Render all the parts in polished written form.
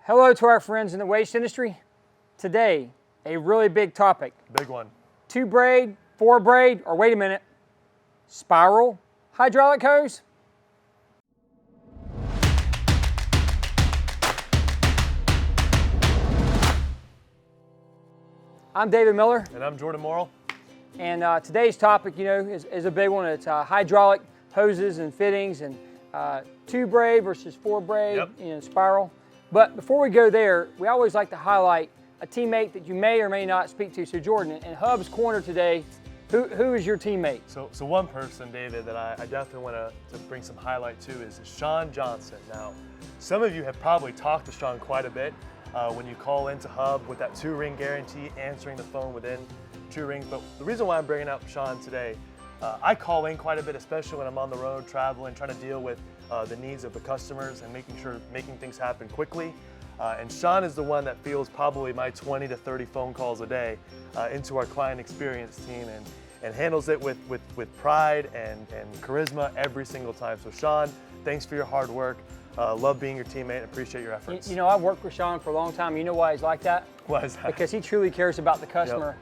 Hello to our friends in the waste industry. Today, a really big topic. Big one. 2-braid, 4-braid, or wait a minute, spiral hydraulic hose? I'm David Miller. And I'm Jordan Morrill. And today's topic, is a big one. It's hydraulic hoses and fittings and 2-braid versus 4-braid, spiral. But before we go there, we always like to highlight a teammate that you may or may not speak to. So Jordan, in Hub's Corner today, who is your teammate? So one person, David, that I definitely want to bring some highlight to is Sean Johnson. Now, some of you have probably talked to Sean quite a bit when you call into Hub with that 2-ring guarantee, answering the phone within 2 rings. But the reason why I'm bringing up Sean today, I call in quite a bit, especially when I'm on the road traveling, trying to deal with the needs of the customers and making things happen quickly. And Sean is the one that fields probably my 20 to 30 phone calls a day into our client experience team and handles it with pride and charisma every single time. So Sean, thanks for your hard work. Love being your teammate and appreciate your efforts. I've worked with Sean for a long time. You know why he's like that? Why is that? Because he truly cares about the customer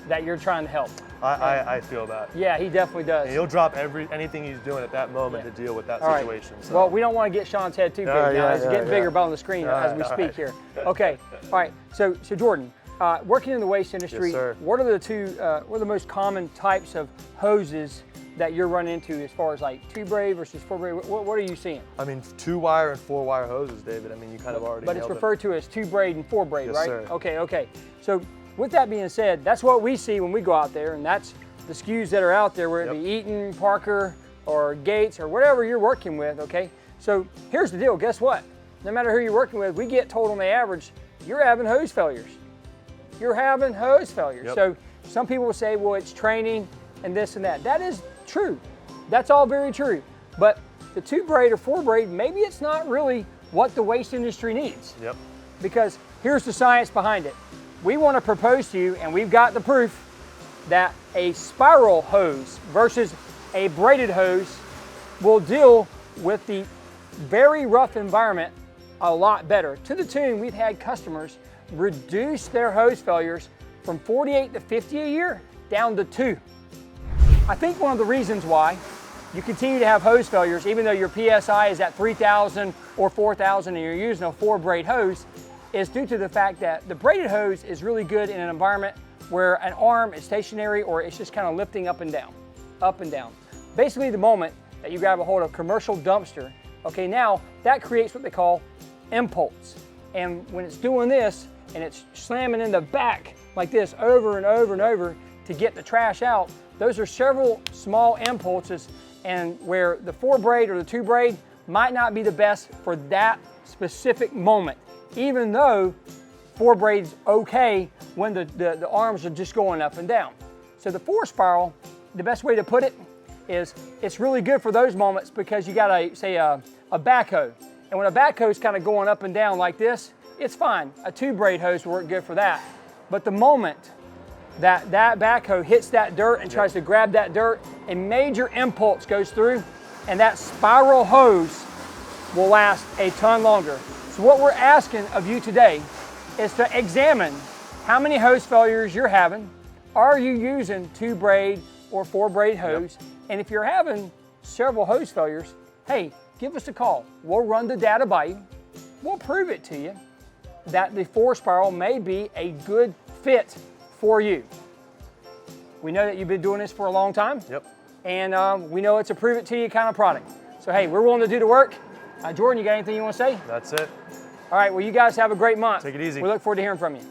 that you're trying to help. I feel that. Yeah, he definitely does. And he'll drop anything he's doing at that moment to deal with that situation. So. Well, we don't want to get Sean's head too big now. It's getting bigger on the screen as we speak here. Okay, all right. So Jordan, working in the waste industry, what are the most common types of hoses that you're running into as far as like 2-braid versus 4-braid? What are you seeing? I mean, 2-wire and 4-wire hoses, David. I mean, you kind of already But it's referred to as 2-braid and 4-braid, yes, right? Sir. Okay. So with that being said, that's what we see when we go out there, and that's the SKUs that are out there, whether it be Eaton, Parker, or Gates, or whatever you're working with, okay? So here's the deal, guess what? No matter who you're working with, we get told on the average, you're having hose failures. You're having hose failures. So some people will say, well, it's training and this and that. That is true. That's all very true. But the 2-braid or 4-braid, maybe it's not really what the waste industry needs. Because here's the science behind it. We want to propose to you, and we've got the proof, that a spiral hose versus a braided hose will deal with the very rough environment a lot better. To the tune, we've had customers reduce their hose failures from 48 to 50 a year down to 2. I think one of the reasons why you continue to have hose failures, even though your PSI is at 3,000 or 4,000 and you're using a 4-braid hose, is due to the fact that the braided hose is really good in an environment where an arm is stationary or it's just kind of lifting up and down, up and down. Basically, the moment that you grab a hold of a commercial dumpster, okay, now that creates what they call impulse. And when it's doing this and it's slamming in the back like this over and over and over to get the trash out, those are several small impulses, and where the 4-braid or the 2-braid might not be the best for that specific moment, even though 4-braid's okay when the arms are just going up and down. So the 4-spiral, the best way to put it is it's really good for those moments because you got a backhoe. And when a backhoe is kind of going up and down like this, it's fine. A 2-braid hose will work good for that. But the moment that backhoe hits that dirt and tries to grab that dirt, a major impulse goes through, and that spiral hose will last a ton longer. So what we're asking of you today is to examine how many hose failures you're having. Are you using 2-braid or 4-braid hose? And if you're having several hose failures, hey, give us a call. We'll run the data by you. We'll prove it to you that the 4-spiral may be a good fit for you. We know that you've been doing this for a long time. And we know it's a prove it to you kind of product. So hey, we're willing to do the work. Jordan, you got anything you want to say? That's it. All right, well, you guys have a great month. Take it easy. We look forward to hearing from you.